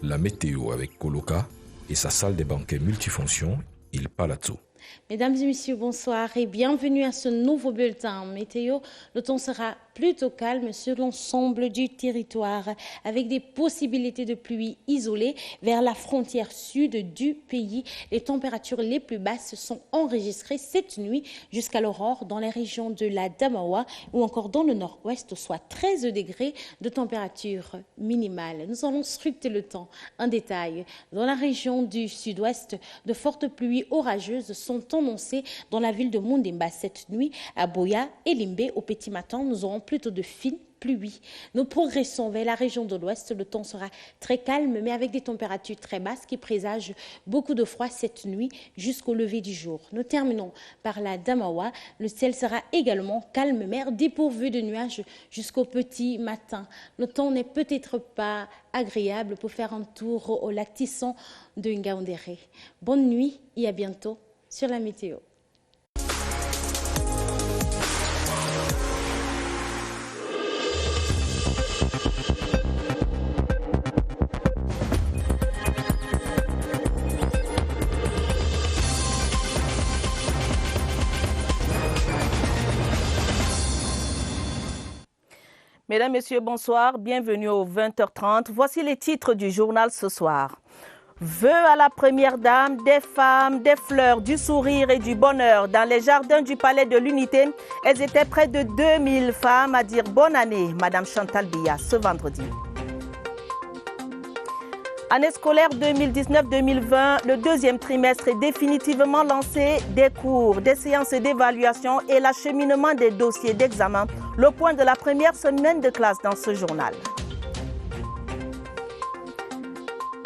la météo avec Coloca et sa salle des banquets multifonctions, Il Palazzo. Mesdames et messieurs, bonsoir et bienvenue à ce nouveau bulletin météo. Le temps sera plutôt calme sur l'ensemble du territoire avec des possibilités de pluie isolées vers la frontière sud du pays. Les températures les plus basses sont enregistrées cette nuit jusqu'à l'aurore dans les régions de la Damawa ou encore dans le nord-ouest, soit 13 degrés de température minimale. Nous allons scruter le temps en détail. Dans la région du sud-ouest, de fortes pluies orageuses sont annoncées dans la ville de Mundimba cette nuit. À Boya et Limbe, au petit matin, nous aurons plutôt de fines pluies. Nous progressons vers la région de l'ouest. Le temps sera très calme, mais avec des températures très basses qui présagent beaucoup de froid cette nuit jusqu'au lever du jour. Nous terminons par la Damawa. Le ciel sera également calme, mais dépourvu de nuages jusqu'au petit matin. Le temps n'est peut-être pas agréable pour faire un tour au lac Tisson de Ngaoundéré. Bonne nuit et à bientôt sur la météo. Mesdames, Messieurs, bonsoir. Bienvenue au 20h30. Voici les titres du journal ce soir. Vœux à la première dame, des femmes, des fleurs, du sourire et du bonheur. Dans les jardins du Palais de l'Unité, elles étaient près de 2000 femmes à dire bonne année, Madame Chantal Biya, ce vendredi. Année scolaire 2019-2020, le deuxième trimestre est définitivement lancé. Des cours, des séances d'évaluation et l'acheminement des dossiers d'examen. Le point de la première semaine de classe dans ce journal.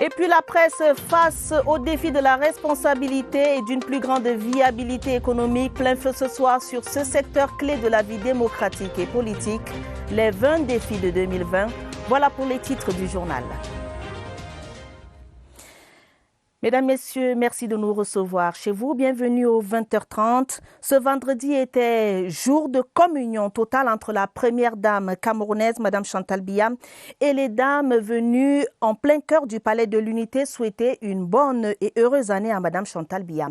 Et puis la presse face au défi de la responsabilité et d'une plus grande viabilité économique. Plein feu ce soir sur ce secteur clé de la vie démocratique et politique. Les 20 défis de 2020. Voilà pour les titres du journal. Mesdames, Messieurs, merci de nous recevoir chez vous. Bienvenue au 20h30. Ce vendredi était jour de communion totale entre la première dame camerounaise, Madame Chantal Biya, et les dames venues en plein cœur du Palais de l'Unité souhaiter une bonne et heureuse année à Madame Chantal Biya.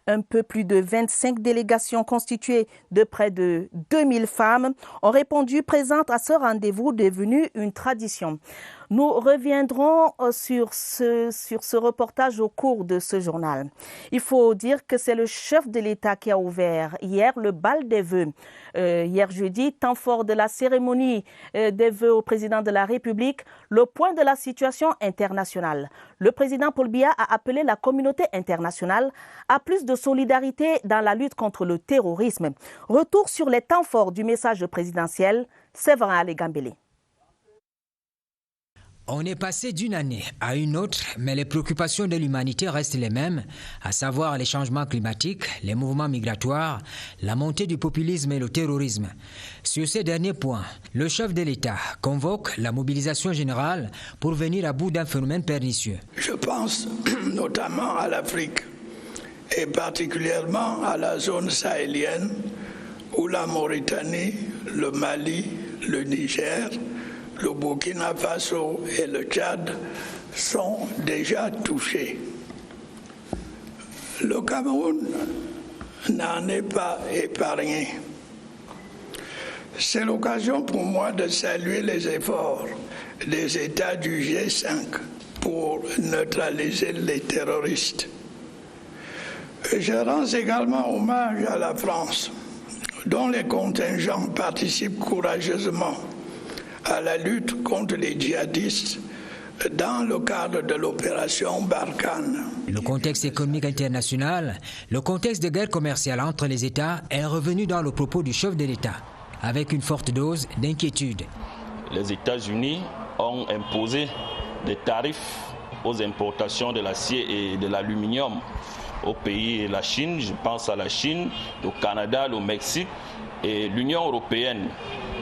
Un peu plus de 25 délégations constituées de près de 2000 femmes ont répondu présentes à ce rendez-vous devenu une tradition. Nous reviendrons sur ce reportage au cours de ce journal. Il faut dire que c'est le chef de l'État qui a ouvert hier le bal des vœux. Hier jeudi, temps fort de la cérémonie des vœux au président de la République, le point de la situation internationale. Le président Paul Biya a appelé la communauté internationale à plus de solidarité dans la lutte contre le terrorisme. Retour sur les temps forts du message présidentiel, Séverin Alégambélé. On est passé d'une année à une autre, mais les préoccupations de l'humanité restent les mêmes, à savoir les changements climatiques, les mouvements migratoires, la montée du populisme et le terrorisme. Sur ces derniers points, le chef de l'État convoque la mobilisation générale pour venir à bout d'un phénomène pernicieux. Je pense notamment à l'Afrique et particulièrement à la zone sahélienne où la Mauritanie, le Mali, le Niger, le Burkina Faso et le Tchad sont déjà touchés. Le Cameroun n'en est pas épargné. C'est l'occasion pour moi de saluer les efforts des États du G5 pour neutraliser les terroristes. Je rends également hommage à la France, dont les contingents participent courageusement à la lutte contre les djihadistes dans le cadre de l'opération Barkhane. Le contexte économique international, le contexte de guerre commerciale entre les États est revenu dans le propos du chef de l'État, avec une forte dose d'inquiétude. Les États-Unis ont imposé des tarifs aux importations de l'acier et de l'aluminium au pays et la Chine. Je pense à la Chine, au Canada, au Mexique et l'Union européenne.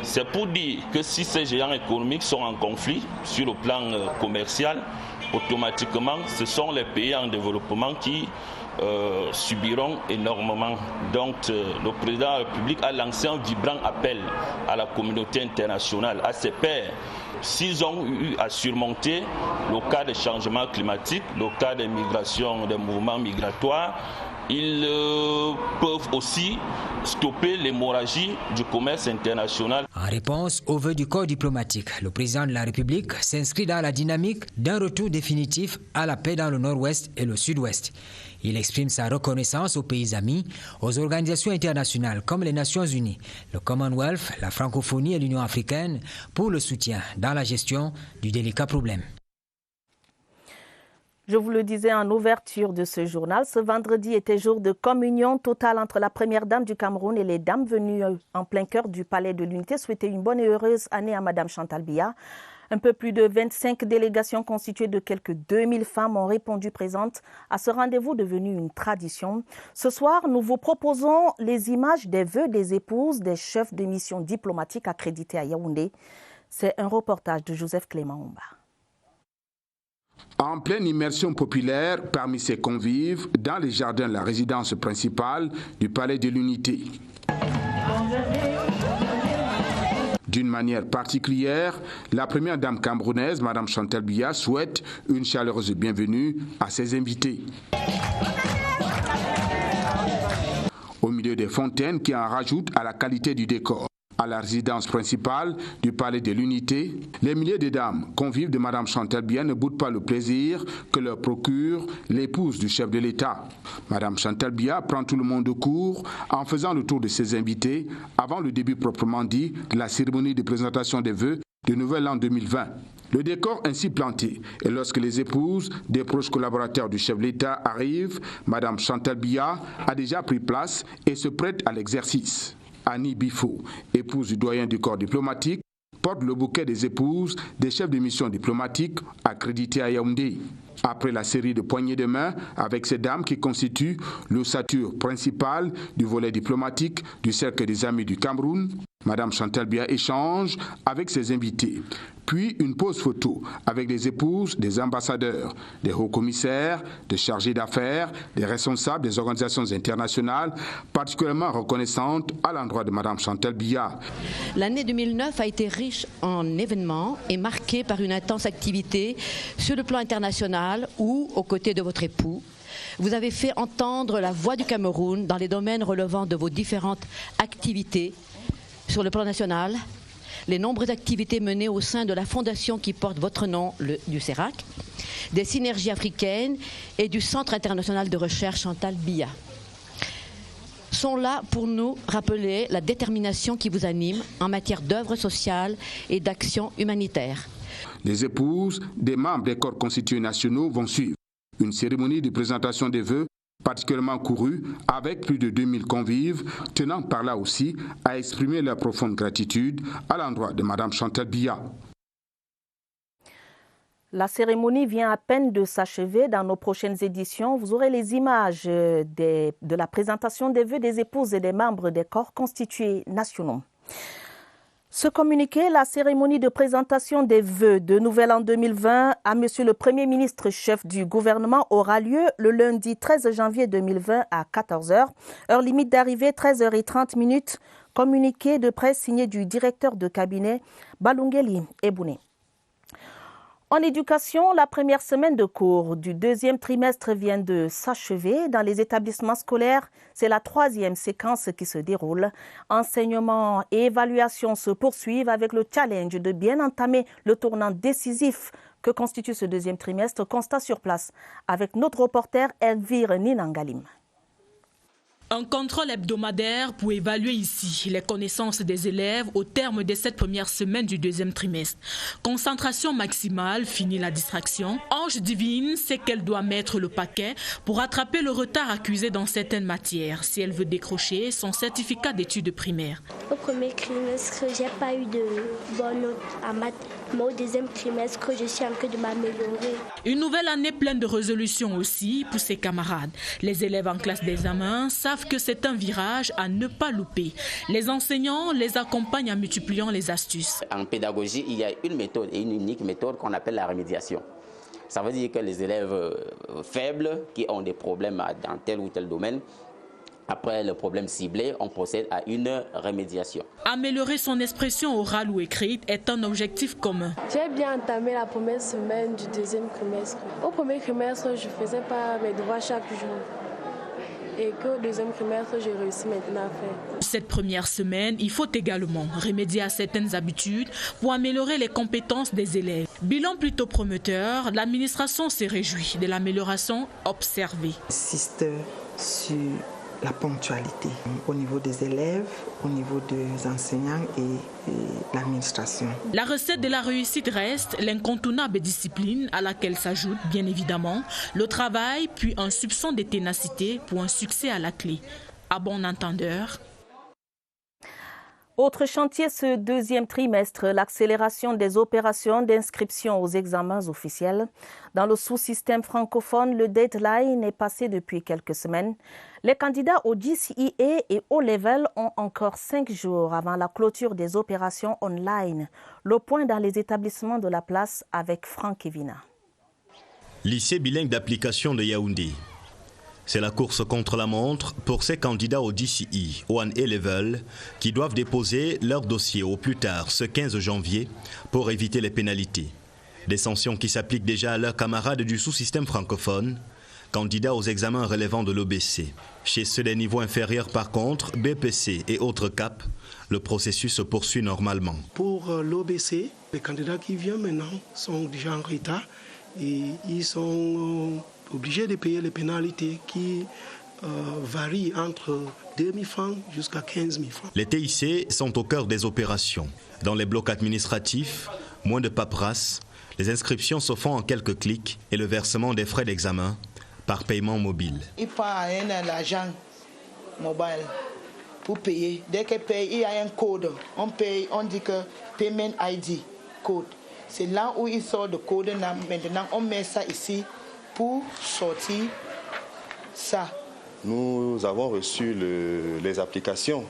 C'est pour dire que si ces géants économiques sont en conflit sur le plan commercial, automatiquement, ce sont les pays en développement qui subiront énormément. Donc le président de la République a lancé un vibrant appel à la communauté internationale, à ses pairs. S'ils ont eu à surmonter le cas des changements climatiques, le cas des migrations, des mouvements migratoires, ils peuvent aussi stopper l'hémorragie du commerce international. En réponse au vœu du corps diplomatique, le président de la République s'inscrit dans la dynamique d'un retour définitif à la paix dans le nord-ouest et le sud-ouest. Il exprime sa reconnaissance aux pays amis, aux organisations internationales comme les Nations Unies, le Commonwealth, la francophonie et l'Union africaine pour le soutien dans la gestion du délicat problème. Je vous le disais en ouverture de ce journal, ce vendredi était jour de communion totale entre la première dame du Cameroun et les dames venues en plein cœur du Palais de l'Unité souhaiter une bonne et heureuse année à Madame Chantal Biya. Un peu plus de 25 délégations constituées de quelques 2000 femmes ont répondu présentes à ce rendez-vous devenu une tradition. Ce soir, nous vous proposons les images des vœux des épouses des chefs de mission diplomatiques accrédités à Yaoundé. C'est un reportage de Joseph Clément Omba. En pleine immersion populaire parmi ses convives dans les jardins de la résidence principale du Palais de l'Unité. D'une manière particulière, la première dame camerounaise, Mme Chantal Biya, souhaite une chaleureuse bienvenue à ses invités. Au milieu des fontaines qui en rajoutent à la qualité du décor. À la résidence principale du Palais de l'Unité, les milliers de dames convives de Mme Chantal Biya ne boudent pas le plaisir que leur procure l'épouse du chef de l'État. Mme Chantal Biya prend tout le monde de court en faisant le tour de ses invités avant le début proprement dit de la cérémonie de présentation des vœux de Nouvel An 2020. Le décor ainsi planté, et lorsque les épouses des proches collaborateurs du chef de l'État arrivent, Mme Chantal Biya a déjà pris place et se prête à l'exercice. Annie Bifo, épouse du doyen du corps diplomatique, porte le bouquet des épouses des chefs de mission diplomatiques accrédités à Yaoundé. Après la série de poignées de main avec ces dames qui constituent l'ossature principale du volet diplomatique du Cercle des Amis du Cameroun, Mme Chantal Biya échange avec ses invités. Puis une pause photo avec les épouses des ambassadeurs, des hauts commissaires, des chargés d'affaires, des responsables des organisations internationales, particulièrement reconnaissantes à l'endroit de Mme Chantal Biya. L'année 2009 a été riche en événements et marquée par une intense activité sur le plan international où, aux côtés de votre époux, vous avez fait entendre la voix du Cameroun dans les domaines relevant de vos différentes activités sur le plan national, les nombreuses activités menées au sein de la fondation qui porte votre nom, du CERAC, des synergies africaines et du Centre international de recherche Chantal Biya sont là pour nous rappeler la détermination qui vous anime en matière d'œuvre sociale et d'action humanitaire. Les épouses des membres des corps constitués nationaux vont suivre une cérémonie de présentation des vœux particulièrement courue avec plus de 2000 convives, tenant par là aussi à exprimer leur profonde gratitude à l'endroit de Mme Chantal Biya. La cérémonie vient à peine de s'achever. Dans nos prochaines éditions, vous aurez les images de la présentation des vœux des épouses et des membres des corps constitués nationaux. Ce communiqué, la cérémonie de présentation des vœux de Nouvel An 2020 à Monsieur le Premier ministre chef du gouvernement aura lieu le lundi 13 janvier 2020 à 14h. Heure limite d'arrivée 13h30. Communiqué de presse signé du directeur de cabinet Balungeli Ebouné. En éducation, la première semaine de cours du deuxième trimestre vient de s'achever. Dans les établissements scolaires, c'est la troisième séquence qui se déroule. Enseignement et évaluation se poursuivent avec le challenge de bien entamer le tournant décisif que constitue ce deuxième trimestre. Constat sur place avec notre reporter Elvire Ninangalim. Un contrôle hebdomadaire pour évaluer ici les connaissances des élèves au terme de cette première semaine du deuxième trimestre. Concentration maximale, fini la distraction. Ange divine sait qu'elle doit mettre le paquet pour rattraper le retard accusé dans certaines matières si elle veut décrocher son certificat d'études primaires. Au premier trimestre, j'ai pas eu de bonne note en maths, mais au deuxième trimestre, je suis en train de m'améliorer. Une nouvelle année pleine de résolutions aussi pour ses camarades. Les élèves en classe d'examen savent que c'est un virage à ne pas louper. Les enseignants les accompagnent en multipliant les astuces. En pédagogie, il y a une méthode et une unique méthode qu'on appelle la remédiation. Ça veut dire que les élèves faibles qui ont des problèmes dans tel ou tel domaine, après le problème ciblé, on procède à une remédiation. Améliorer son expression orale ou écrite est un objectif commun. J'ai bien entamé la première semaine du deuxième trimestre. Au premier trimestre, je ne faisais pas mes devoirs chaque jour. Et qu'au deuxième trimestre, j'ai réussi maintenant à faire. Cette première semaine, il faut également remédier à certaines habitudes pour améliorer les compétences des élèves. Bilan plutôt prometteur, l'administration s'est réjouie de l'amélioration observée. Insiste sur la ponctualité au niveau des élèves, au niveau des enseignants et l'administration. La recette de la réussite reste l'incontournable discipline à laquelle s'ajoute bien évidemment le travail puis un soupçon de ténacité pour un succès à la clé. À bon entendeur. Autre chantier ce deuxième trimestre, l'accélération des opérations d'inscription aux examens officiels. Dans le sous-système francophone, le deadline est passé depuis quelques semaines. Les candidats au GCE et au Level ont encore 5 jours avant la clôture des opérations online. Le point dans les établissements de la place avec Franck Evina. Lycée bilingue d'application de Yaoundé. C'est la course contre la montre pour ces candidats au DCE, au A-Level, qui doivent déposer leur dossier au plus tard ce 15 janvier pour éviter les pénalités. Des sanctions qui s'appliquent déjà à leurs camarades du sous-système francophone, candidats aux examens relevant de l'OBC. Chez ceux des niveaux inférieurs par contre, BPC et autres CAP, le processus se poursuit normalement. Pour l'OBC, les candidats qui viennent maintenant sont déjà en retard et ils sont obligés de payer les pénalités qui varient entre 2 000 francs jusqu'à 15 000 francs. Les TIC sont au cœur des opérations. Dans les blocs administratifs, moins de paperasse, les inscriptions se font en quelques clics et le versement des frais d'examen par paiement mobile. Il faut un agent mobile pour payer. Dès qu'il paye, il y a un code. On paye, on dit que Payment ID, code. C'est là où il sort le code. Maintenant, on met ça ici pour sortir ça. Nous avons reçu les applications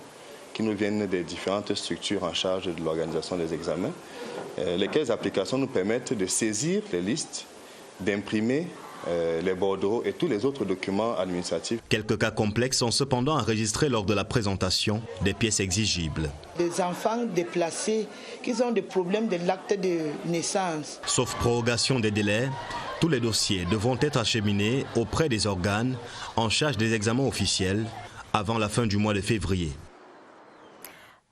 qui nous viennent des différentes structures en charge de l'organisation des examens, lesquelles applications nous permettent de saisir les listes, d'imprimer les bordereaux et tous les autres documents administratifs. Quelques cas complexes sont cependant enregistrés lors de la présentation des pièces exigibles. Des enfants déplacés qui ont des problèmes de l'acte de naissance. Sauf prorogation des délais, tous les dossiers devront être acheminés auprès des organes en charge des examens officiels avant la fin du mois de février.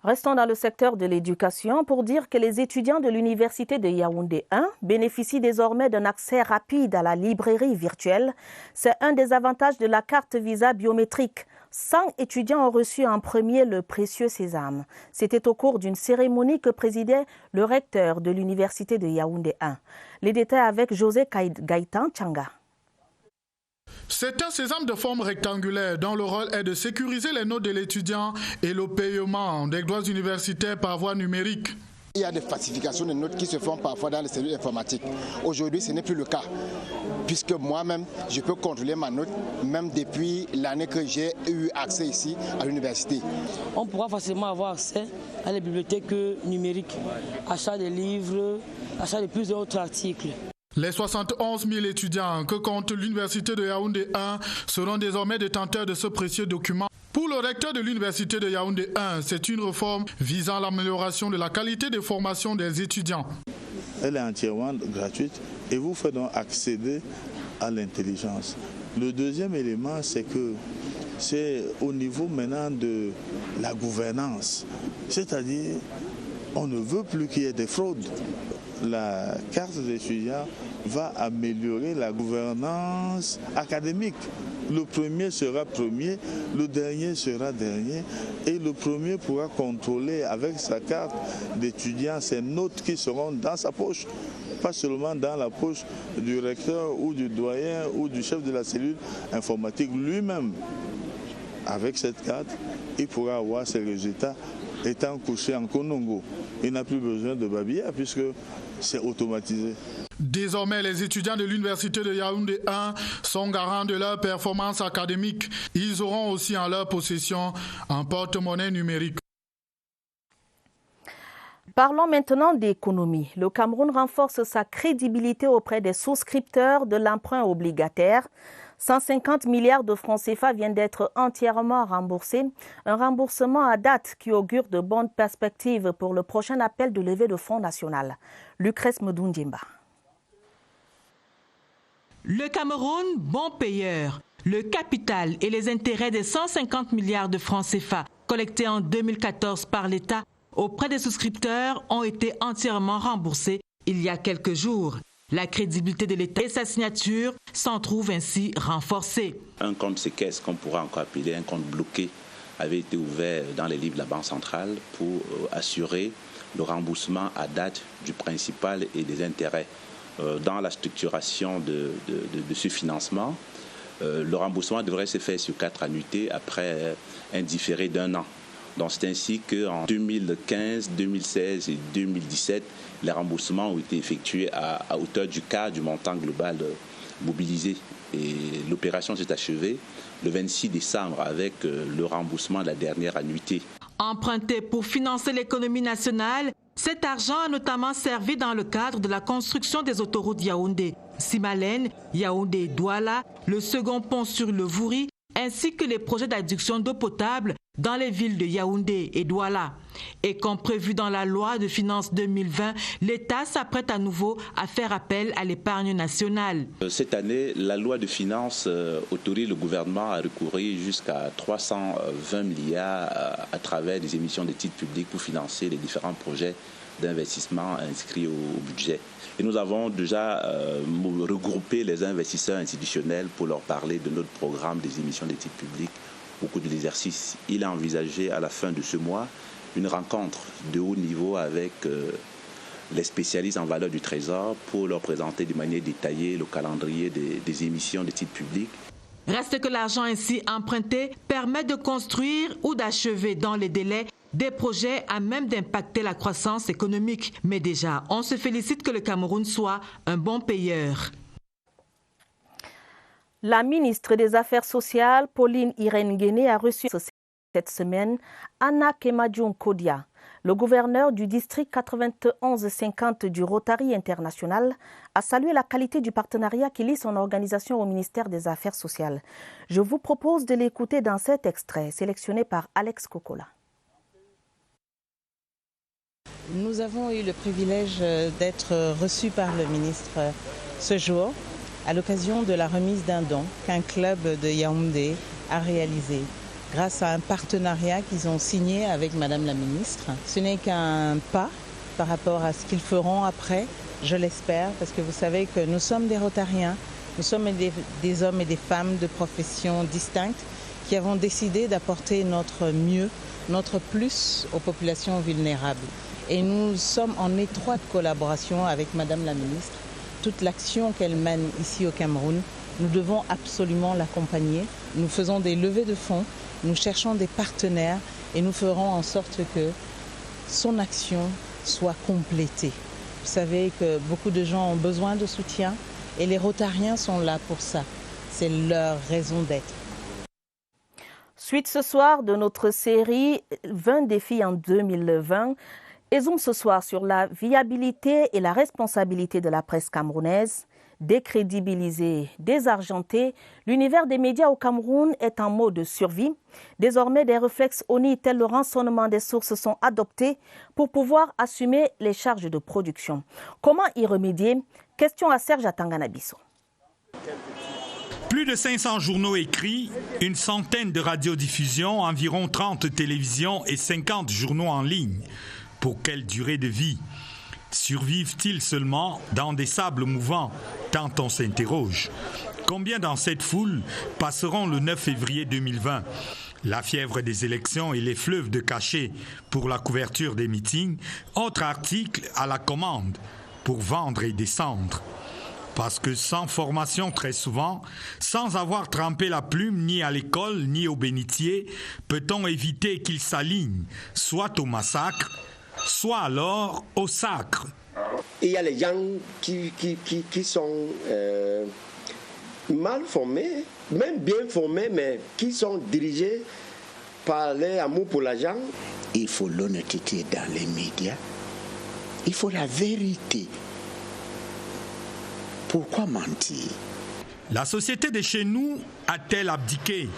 Restons dans le secteur de l'éducation pour dire que les étudiants de l'Université de Yaoundé 1 bénéficient désormais d'un accès rapide à la librairie virtuelle. C'est un des avantages de la carte Visa biométrique. 100 étudiants ont reçu en premier le précieux sésame. C'était au cours d'une cérémonie que présidait le recteur de l'Université de Yaoundé 1. Les détails avec José Gaïtan Tchanga. C'est un sésame de forme rectangulaire dont le rôle est de sécuriser les notes de l'étudiant et le paiement des droits universitaires par voie numérique. Il y a des falsifications de notes qui se font parfois dans les cellules informatiques. Aujourd'hui, ce n'est plus le cas, puisque moi-même, je peux contrôler ma note, même depuis l'année que j'ai eu accès ici à l'université. On pourra facilement avoir accès à la bibliothèque numérique, achat des livres, achat de plusieurs autres articles. Les 71 000 étudiants que compte l'Université de Yaoundé 1 seront désormais détenteurs de ce précieux document. Pour le recteur de l'Université de Yaoundé 1, c'est une réforme visant l'amélioration de la qualité de formation des étudiants. Elle est entièrement gratuite et vous fait donc accéder à l'intelligence. Le deuxième élément, c'est que c'est au niveau maintenant de la gouvernance. C'est-à-dire, on ne veut plus qu'il y ait des fraudes. La carte d'étudiant va améliorer la gouvernance académique. Le premier sera premier, le dernier sera dernier et le premier pourra contrôler avec sa carte d'étudiant ses notes qui seront dans sa poche, pas seulement dans la poche du recteur ou du doyen ou du chef de la cellule informatique lui-même. Avec cette carte, il pourra avoir ses résultats étant couché en Konongo. Il n'a plus besoin de babillard puisque c'est automatisé. Désormais, les étudiants de l'Université de Yaoundé 1 sont garants de leur performance académique. Ils auront aussi en leur possession un porte-monnaie numérique. Parlons maintenant d'économie. Le Cameroun renforce sa crédibilité auprès des souscripteurs de l'emprunt obligataire. 150 milliards de francs CFA viennent d'être entièrement remboursés. Un remboursement à date qui augure de bonnes perspectives pour le prochain appel de levée de fonds national. Lucrèce Mdoundjimba. Le Cameroun, bon payeur. Le capital et les intérêts des 150 milliards de francs CFA collectés en 2014 par l'État auprès des souscripteurs ont été entièrement remboursés il y a quelques jours. La crédibilité de l'État et sa signature s'en trouvent ainsi renforcée. Un compte séquestre, qu'on pourra encore appeler un compte bloqué, avait été ouvert dans les livres de la Banque centrale pour assurer le remboursement à date du principal et des intérêts. Dans la structuration de ce financement, le remboursement devrait se faire sur 4 annuités après un différé d'1 an. Donc c'est ainsi qu'en 2015, 2016 et 2017, les remboursements ont été effectués à hauteur du quart du montant global mobilisé. Et l'opération s'est achevée le 26 décembre avec le remboursement de la dernière annuité. Emprunté pour financer l'économie nationale, cet argent a notamment servi dans le cadre de la construction des autoroutes Yaoundé-Simalène, Yaoundé-Douala, le second pont sur le Vouri, ainsi que les projets d'adduction d'eau potable dans les villes de Yaoundé et Douala. Et comme prévu dans la loi de finances 2020, l'État s'apprête à nouveau à faire appel à l'épargne nationale. Cette année, la loi de finances autorise le gouvernement à recourir jusqu'à 320 milliards à travers des émissions de titres publics pour financer les différents projets d'investissement inscrits au budget. Et nous avons déjà regroupé les investisseurs institutionnels pour leur parler de notre programme des émissions de titres publics au cours de l'exercice. Il est envisagé à la fin de ce mois une rencontre de haut niveau avec les spécialistes en valeur du Trésor pour leur présenter de manière détaillée le calendrier des émissions de titres publics. Reste que l'argent ainsi emprunté permet de construire ou d'achever dans les délais des projets à même d'impacter la croissance économique. Mais déjà, on se félicite que le Cameroun soit un bon payeur. La ministre des Affaires sociales, Pauline Irène Guéné, a reçu cette semaine Anna Kemadjoun Kodia, le gouverneur du district 9150 du Rotary International, a salué la qualité du partenariat qui lie son organisation au ministère des Affaires sociales. Je vous propose de l'écouter dans cet extrait sélectionné par Alex Kokola. Nous avons eu le privilège d'être reçus par le ministre ce jour à l'occasion de la remise d'un don qu'un club de Yaoundé a réalisé grâce à un partenariat qu'ils ont signé avec Madame la ministre. Ce n'est qu'un pas par rapport à ce qu'ils feront après, je l'espère, parce que vous savez que nous sommes des Rotariens, nous sommes des hommes et des femmes de professions distinctes qui avons décidé d'apporter notre mieux, notre plus aux populations vulnérables. Et nous sommes en étroite collaboration avec Madame la ministre. Toute l'action qu'elle mène ici au Cameroun, nous devons absolument l'accompagner. Nous faisons des levées de fonds, nous cherchons des partenaires et nous ferons en sorte que son action soit complétée. Vous savez que beaucoup de gens ont besoin de soutien et les Rotariens sont là pour ça. C'est leur raison d'être. Suite ce soir de notre série 20 défis en 2020. Et zoom ce soir sur la viabilité et la responsabilité de la presse camerounaise. Décrédibilisée, désargentée, l'univers des médias au Cameroun est en mode survie. Désormais, des réflexes ONI tels le rançonnement des sources sont adoptés pour pouvoir assumer les charges de production. Comment y remédier? Question à Serge Atanganabiso. Plus de 500 journaux écrits, une centaine de radiodiffusions, environ 30 télévisions et 50 journaux en ligne. Pour quelle durée de vie? Survivent-ils seulement dans des sables mouvants, tant on s'interroge? Combien dans cette foule passeront le 9 février 2020? La fièvre des élections et les fleuves de cachets pour la couverture des meetings, autre article à la commande pour vendre et descendre. Parce que sans formation très souvent, sans avoir trempé la plume ni à l'école ni au bénitier, peut-on éviter qu'ils s'alignent, soit au massacre, soit alors au sacre. Il y a les gens qui sont mal formés, même bien formés, mais qui sont dirigés par l'amour pour l'argent. Il faut l'honnêteté dans les médias, Il faut la vérité. Pourquoi mentir? La société de chez nous a-t-elle abdiqué?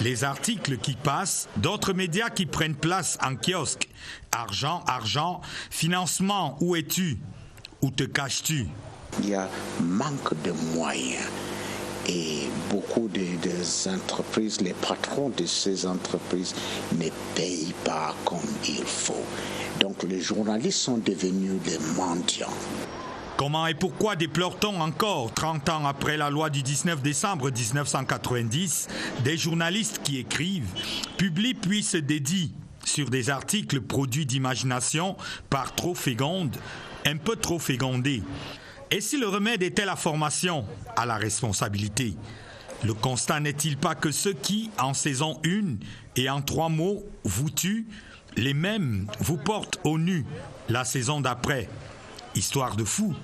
Les articles qui passent, d'autres médias qui prennent place en kiosque. Argent, argent, financement, où es-tu? Où te caches-tu? Il y a manque de moyens. Et beaucoup des entreprises, les patrons de ces entreprises ne payent pas comme il faut. Donc les journalistes sont devenus des mendiants. Comment et pourquoi déplore-t-on encore, 30 ans après la loi du 19 décembre 1990, des journalistes qui écrivent, publient puis se dédient sur des articles produits d'imagination par trop fécondes, un peu trop fécondés? Et si le remède était la formation à la responsabilité? Le constat n'est-il pas que ceux qui, en saison 1 et en 3 mots, vous tuent, les mêmes vous portent au nu la saison d'après? Histoire de fou.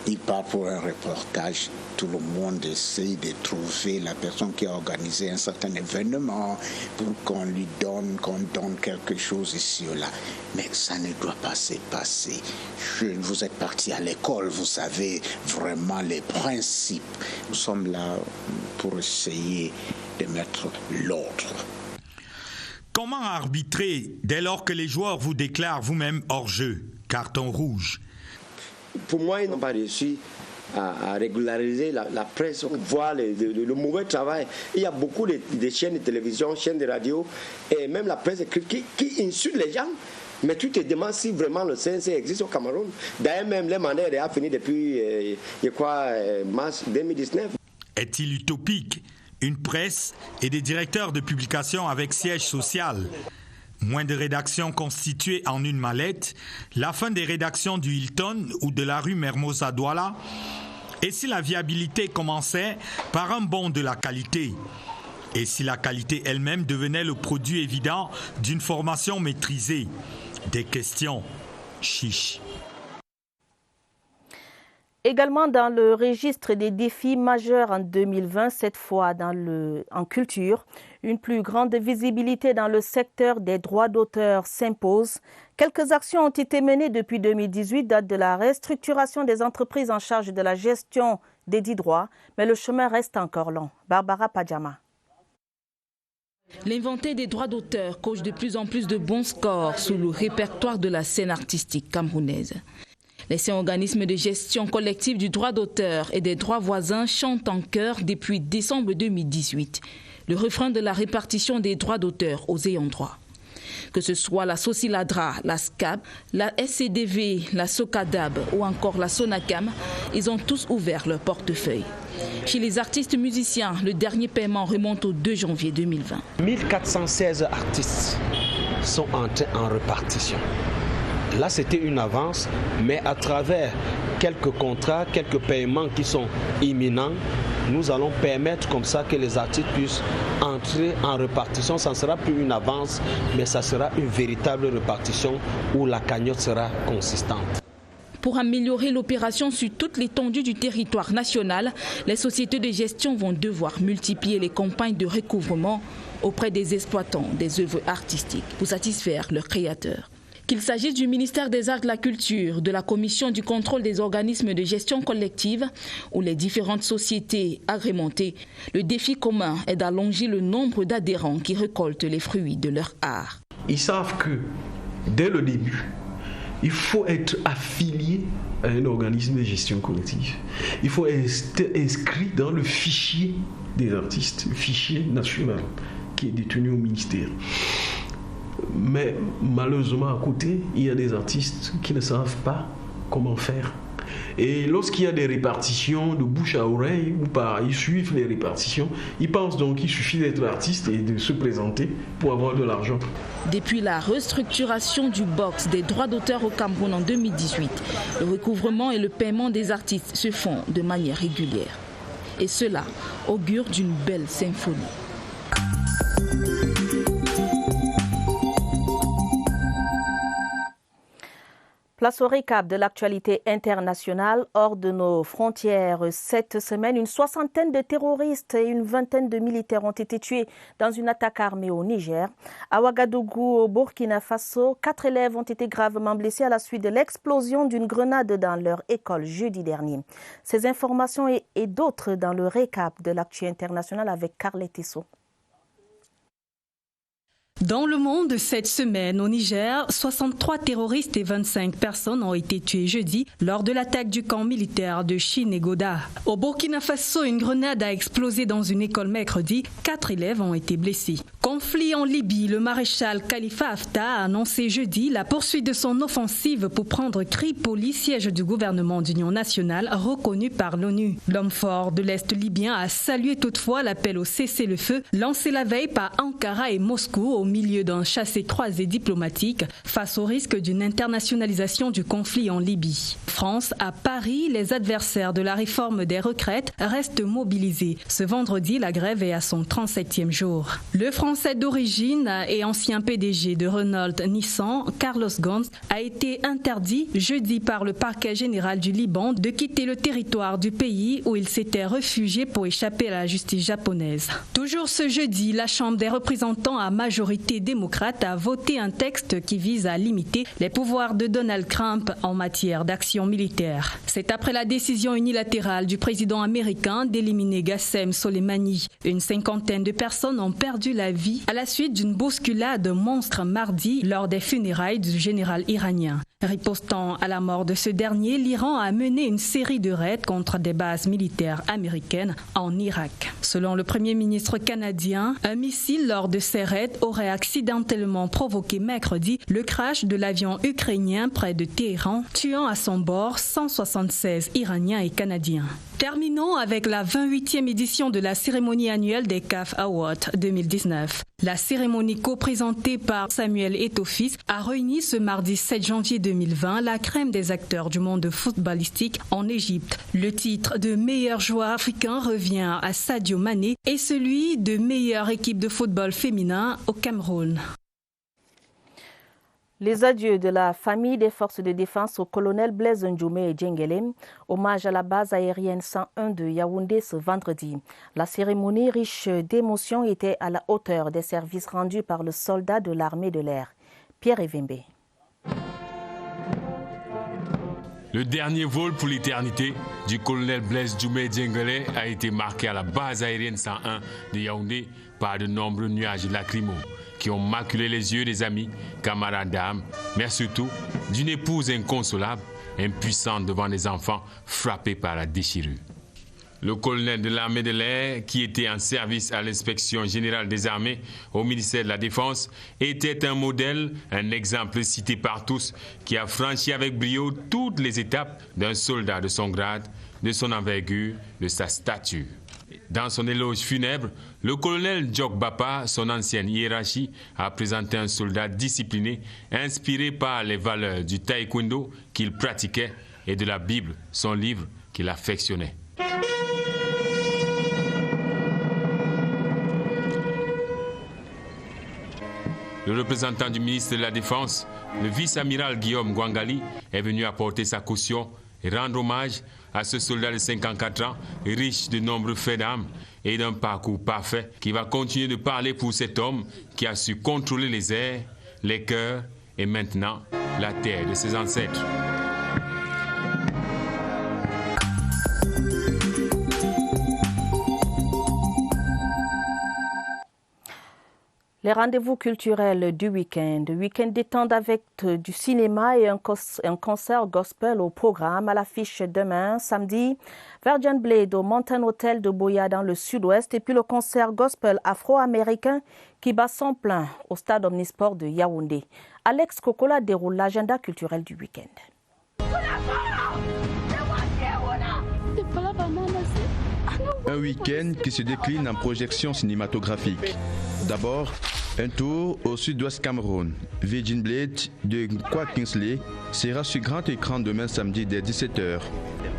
Il part pour un reportage, tout le monde essaie de trouver la personne qui a organisé un certain événement pour qu'on donne quelque chose ici ou là. Mais ça ne doit pas se passer. Vous êtes parti à l'école, vous savez vraiment les principes. Nous sommes là pour essayer de mettre l'ordre. Comment arbitrer dès lors que les joueurs vous déclarent vous-même hors jeu? Carton rouge. Pour moi, ils n'ont pas réussi à régulariser la presse. On voit le mauvais travail. Il y a beaucoup de chaînes de télévision, chaînes de radio et même la presse écrite qui insultent les gens. Mais tu te demandes si vraiment le CNC existe au Cameroun. D'ailleurs, même les mandats a fini depuis, mars 2019. Est-il utopique une presse et des directeurs de publication avec siège social? Moins de rédactions constituées en une mallette, la fin des rédactions du Hilton ou de la rue Mermoz à Douala? Et si la viabilité commençait par un bond de la qualité? Et si la qualité elle-même devenait le produit évident d'une formation maîtrisée? Des questions chiches. Également dans le registre des défis majeurs en 2020, cette fois en culture, une plus grande visibilité dans le secteur des droits d'auteur s'impose. Quelques actions ont été menées depuis 2018, date de la restructuration des entreprises en charge de la gestion des dits droits, mais le chemin reste encore long. Barbara Padjama. L'inventaire des droits d'auteur coche de plus en plus de bons scores sous le répertoire de la scène artistique camerounaise. Les 5 organismes de gestion collective du droit d'auteur et des droits voisins chantent en chœur depuis décembre 2018 le refrain de la répartition des droits d'auteur aux ayants droit. Que ce soit la Sociladra, la SCAP, la SCDV, la SOCADAB ou encore la SONACAM, ils ont tous ouvert leur portefeuille. Chez les artistes musiciens, le dernier paiement remonte au 2 janvier 2020. 1416 artistes sont entrés en répartition. Là, c'était une avance, mais à travers quelques contrats, quelques paiements qui sont imminents, nous allons permettre comme ça que les artistes puissent entrer en répartition. Ça ne sera plus une avance, mais ça sera une véritable répartition où la cagnotte sera consistante. Pour améliorer l'opération sur toute l'étendue du territoire national, les sociétés de gestion vont devoir multiplier les campagnes de recouvrement auprès des exploitants des œuvres artistiques pour satisfaire leurs créateurs. Qu'il s'agisse du ministère des Arts et de la Culture, de la Commission du contrôle des organismes de gestion collective ou les différentes sociétés agrémentées, le défi commun est d'allonger le nombre d'adhérents qui récoltent les fruits de leur art. Ils savent que dès le début, il faut être affilié à un organisme de gestion collective. Il faut être inscrit dans le fichier des artistes, le fichier national qui est détenu au ministère. Mais malheureusement, à côté, il y a des artistes qui ne savent pas comment faire. Et lorsqu'il y a des répartitions de bouche à oreille, ils suivent les répartitions, ils pensent donc qu'il suffit d'être artiste et de se présenter pour avoir de l'argent. Depuis la restructuration du box des droits d'auteur au Cameroun en 2018, le recouvrement et le paiement des artistes se font de manière régulière. Et cela augure d'une belle symphonie. Place au récap de l'actualité internationale hors de nos frontières. Cette semaine, une soixantaine de terroristes et une vingtaine de militaires ont été tués dans une attaque armée au Niger. À Ouagadougou, au Burkina Faso, 4 élèves ont été gravement blessés à la suite de l'explosion d'une grenade dans leur école jeudi dernier. Ces informations et d'autres dans le récap de l'actu international avec Carlette Tissot. Dans le monde, cette semaine, au Niger, 63 terroristes et 25 personnes ont été tuées jeudi lors de l'attaque du camp militaire de Chinégoda. Au Burkina Faso, une grenade a explosé dans une école mercredi. 4 élèves ont été blessés. Conflit en Libye, le maréchal Khalifa Haftar a annoncé jeudi la poursuite de son offensive pour prendre Tripoli, siège du gouvernement d'union nationale reconnu par l'ONU. L'homme fort de l'Est libyen a salué toutefois l'appel au cessez-le-feu lancé la veille par Ankara et Moscou au milieu d'un chassé-croisé diplomatique face au risque d'une internationalisation du conflit en Libye. France, à Paris, les adversaires de la réforme des retraites restent mobilisés. Ce vendredi, la grève est à son 37e jour. Le Français d'origine et ancien PDG de Renault Nissan, Carlos Ghosn, a été interdit jeudi par le parquet général du Liban de quitter le territoire du pays où il s'était réfugié pour échapper à la justice japonaise. Toujours ce jeudi, la Chambre des représentants à majorité démocrate a voté un texte qui vise à limiter les pouvoirs de Donald Trump en matière d'action militaire. C'est après la décision unilatérale du président américain d'éliminer Qassem Soleimani. Une cinquantaine de personnes ont perdu la vie à la suite d'une bousculade monstre mardi lors des funérailles du général iranien. Ripostant à la mort de ce dernier, l'Iran a mené une série de raids contre des bases militaires américaines en Irak. Selon le Premier ministre canadien, un missile lors de ces raids aurait accidentellement provoqué mercredi le crash de l'avion ukrainien près de Téhéran, tuant à son bord 176 Iraniens et Canadiens. Terminons avec la 28e édition de la cérémonie annuelle des CAF Awards 2019. La cérémonie co-présentée par Samuel Eto'o-Fils a réuni ce mardi 7 janvier 2020 la crème des acteurs du monde footballistique en Égypte. Le titre de meilleur joueur africain revient à Sadio Mané et celui de meilleure équipe de football féminin au Cameroun. Les adieux de la famille des forces de défense au colonel Blaise Ndjoumé Djengele, hommage à la base aérienne 101 de Yaoundé ce vendredi. La cérémonie riche d'émotions était à la hauteur des services rendus par le soldat de l'armée de l'air, Pierre Evembe. Le dernier vol pour l'éternité du colonel Blaise Ndjoumé Djengele a été marqué à la base aérienne 101 de Yaoundé par de nombreux nuages lacrymaux qui ont maculé les yeux des amis, camarades d'âme, mais surtout d'une épouse inconsolable, impuissante devant des enfants frappés par la déchirure. Le colonel de l'armée de l'air, qui était en service à l'inspection générale des armées au ministère de la Défense, était un modèle, un exemple cité par tous, qui a franchi avec brio toutes les étapes d'un soldat de son grade, de son envergure, de sa stature. Dans son éloge funèbre, le colonel Djok Bapa, son ancienne hiérarchie, a présenté un soldat discipliné, inspiré par les valeurs du taekwondo qu'il pratiquait et de la Bible, son livre qu'il affectionnait. Le représentant du ministre de la Défense, le vice-amiral Guillaume Gwangali, est venu apporter sa caution et rendre hommage à ce soldat de 54 ans, riche de nombreux faits d'âme et d'un parcours parfait, qui va continuer de parler pour cet homme qui a su contrôler les airs, les cœurs et maintenant la terre de ses ancêtres. Les rendez-vous culturels du week-end détente avec du cinéma et un concert gospel au programme à l'affiche demain, samedi, Virgin Blade au Mountain Hotel de Boya dans le sud-ouest et puis le concert gospel afro-américain qui bat son plein au stade Omnisport de Yaoundé. Alex Kokola déroule l'agenda culturel du week-end. Un week-end qui se décline en projections cinématographiques. D'abord, un tour au sud-ouest Cameroun. Virgin Blade de Kwa Kingsley sera sur grand écran demain samedi dès 17h.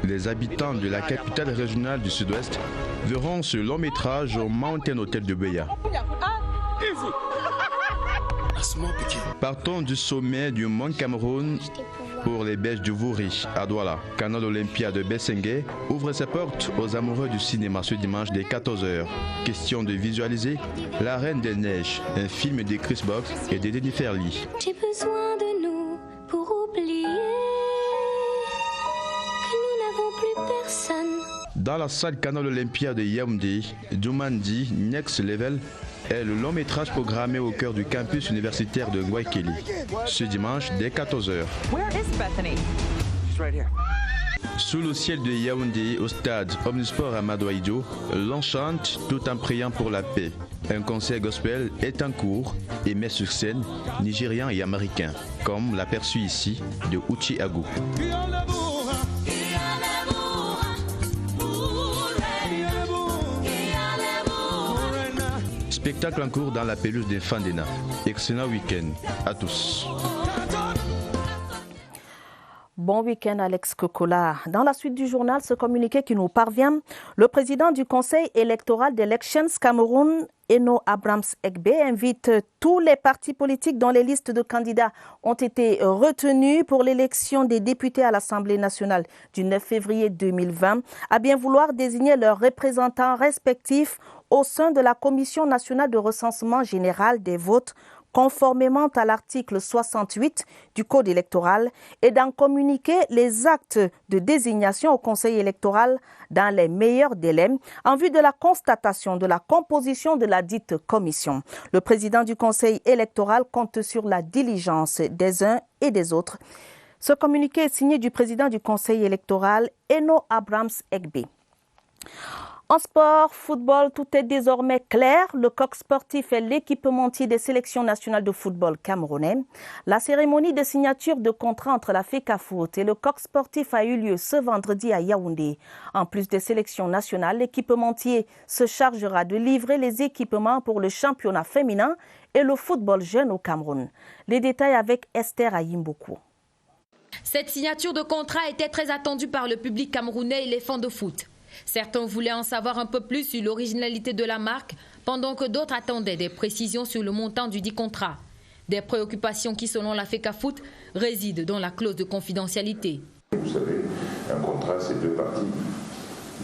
Les habitants de la capitale régionale du sud-ouest verront ce long métrage au Mountain Hotel de Beya. Partons du sommet du Mont Cameroun pour les Belges du Vouri à Douala. Canal Olympia de Bessengue ouvre ses portes aux amoureux du cinéma ce dimanche dès 14h. Question de visualiser La Reine des Neiges, un film de Chris Box et de Jennifer Lee. J'ai besoin de nous pour oublier que nous n'avons plus personne. Dans la salle Canal Olympia de Yaoundé, Doumandi Next Level est le long métrage programmé au cœur du campus universitaire de Ngouaikeli. Ce dimanche dès 14h. Sous le ciel de Yaoundé, au stade Omnisport Amadou Ahidjo, l'on chante tout en priant pour la paix. Un concert gospel est en cours et met sur scène Nigérians et Américains, comme l'aperçu ici de Uchi Agou. Spectacle en cours dans la pelouse des Fandena. Excellent week-end à tous. Bon week-end Alex Kokola. Dans la suite du journal, ce communiqué qui nous parvient, le président du Conseil électoral d'Elections Cameroun, Eno Abrams Egbe, invite tous les partis politiques dont les listes de candidats ont été retenues pour l'élection des députés à l'Assemblée nationale du 9 février 2020 à bien vouloir désigner leurs représentants respectifs au sein de la Commission nationale de recensement général des votes, conformément à l'article 68 du Code électoral, et d'en communiquer les actes de désignation au Conseil électoral dans les meilleurs délais en vue de la constatation de la composition de la dite commission. Le président du Conseil électoral compte sur la diligence des uns et des autres. Ce communiqué est signé du président du Conseil électoral, Eno Abrams Egbe. En sport, football, tout est désormais clair. Le coq sportif est l'équipementier des sélections nationales de football camerounais. La cérémonie de signature de contrat entre la FECAFOOT et le coq sportif a eu lieu ce vendredi à Yaoundé. En plus des sélections nationales, l'équipementier se chargera de livrer les équipements pour le championnat féminin et le football jeune au Cameroun. Les détails avec Esther Ayimbokou. Cette signature de contrat était très attendue par le public camerounais et les fans de foot. Certains voulaient en savoir un peu plus sur l'originalité de la marque, pendant que d'autres attendaient des précisions sur le montant du dit contrat. Des préoccupations qui, selon la FECAFOOT, résident dans la clause de confidentialité. Vous savez, un contrat, c'est deux parties.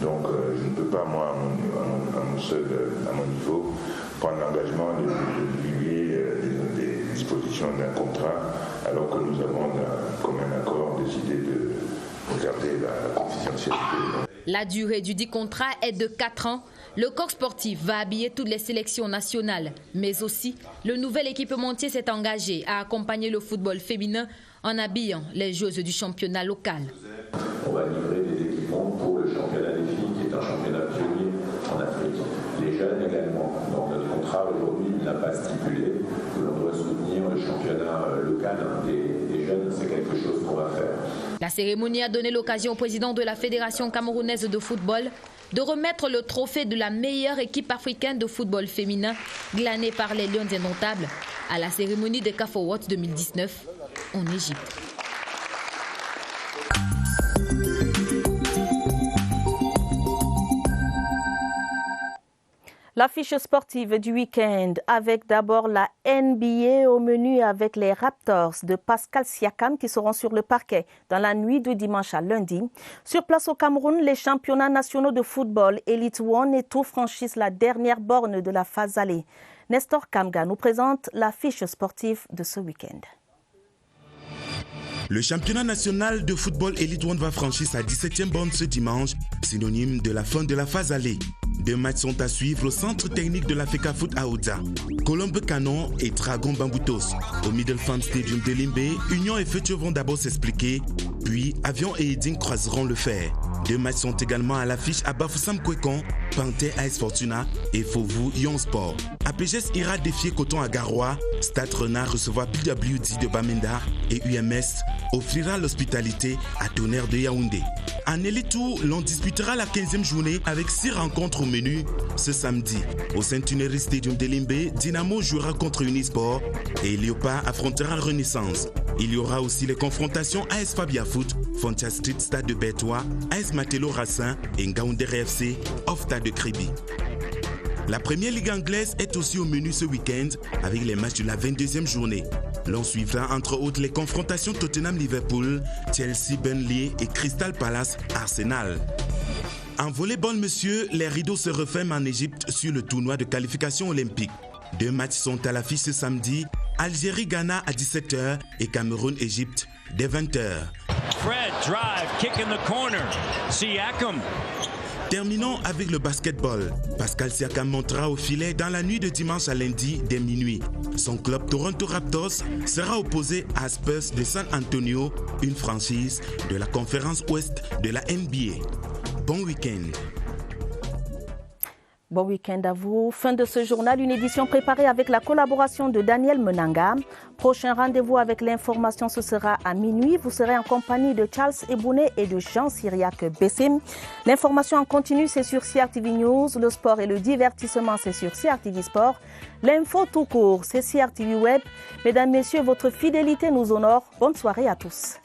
Donc, je ne peux pas, moi, à mon niveau, prendre l'engagement de divulguer des dispositions d'un contrat, alors que nous avons, comme un accord, décidé de garder la confidentialité. La durée du dit contrat est de 4 ans. Le coq sportif va habiller toutes les sélections nationales, mais aussi le nouvel équipementier s'est engagé à accompagner le football féminin en habillant les joueuses du championnat local. On va livrer des équipements pour le championnat des filles, qui est un championnat pionnier en Afrique. Les jeunes également. Donc notre contrat aujourd'hui n'a pas stipulé que l'on doit soutenir le championnat local des jeunes. C'est quelque chose qu'on va faire. La cérémonie a donné l'occasion au président de la Fédération camerounaise de football de remettre le trophée de la meilleure équipe africaine de football féminin glané par les Lions Indomptables à la cérémonie des CAF Awards 2019 en Égypte. L'affiche sportive du week-end avec d'abord la NBA au menu avec les Raptors de Pascal Siakam qui seront sur le parquet dans la nuit de dimanche à lundi. Sur place au Cameroun, les championnats nationaux de football Elite One et Tour franchissent la dernière borne de la phase allée. Nestor Kamga nous présente l'affiche sportive de ce week-end. Le championnat national de football Elite One va franchir sa 17e borne ce dimanche, synonyme de la fin de la phase allée. 2 matchs sont à suivre au centre technique de la FECAFOOT à Oudza. Colombe Canon et Dragon Bamboutos. Au Middle Farm Stadium de Limbé, Union et Futur vont d'abord s'expliquer, puis Avion et Edine croiseront le fer. 2 matchs sont également à l'affiche à Bafoussam Kwekon, Panthère AS Fortuna et Fauvu Yon Sport. APGS ira défier Coton à Garoua, Stade Renard recevra PWD de Bamenda et UMS offrira l'hospitalité à Tonnerre de Yaoundé. En Elite Tour, l'on disputera la 15e journée avec 6 rencontres au menu ce samedi. Au Saint-Tuneri Stadium de Limbé, Dynamo jouera contre Unisport et Léopard affrontera Renaissance. Il y aura aussi les confrontations AS Fabia Foot, Fontia Street Stade de Bertois, AS Matelo Racin et Ngaoundéré FC, Ofta de Kribi. La première ligue anglaise est aussi au menu ce week-end avec les matchs de la 22e journée. L'on suivra entre autres les confrontations Tottenham-Liverpool, Chelsea-Burnley et Crystal Palace-Arsenal. En volleyball, monsieur, les rideaux se referment en Égypte sur le tournoi de qualification olympique. 2 matchs sont à l'affiche ce samedi, Algérie-Ghana à 17h et Cameroun-Égypte dès 20h. Fred, drive, kick in the corner. Siakam. Terminons avec le basketball. Pascal Siakam montera au filet dans la nuit de dimanche à lundi dès minuit. Son club Toronto Raptors sera opposé à Spurs de San Antonio, une franchise de la conférence Ouest de la NBA. Bon week-end. Bon week-end à vous. Fin de ce journal, une édition préparée avec la collaboration de Daniel Menanga. Prochain rendez-vous avec l'information, ce sera à minuit. Vous serez en compagnie de Charles Ebouné et de Jean-Cyriac Bessim. L'information en continu, c'est sur CRTV News. Le sport et le divertissement, c'est sur CRTV Sport. L'info tout court, c'est CRTV Web. Mesdames, Messieurs, votre fidélité nous honore. Bonne soirée à tous.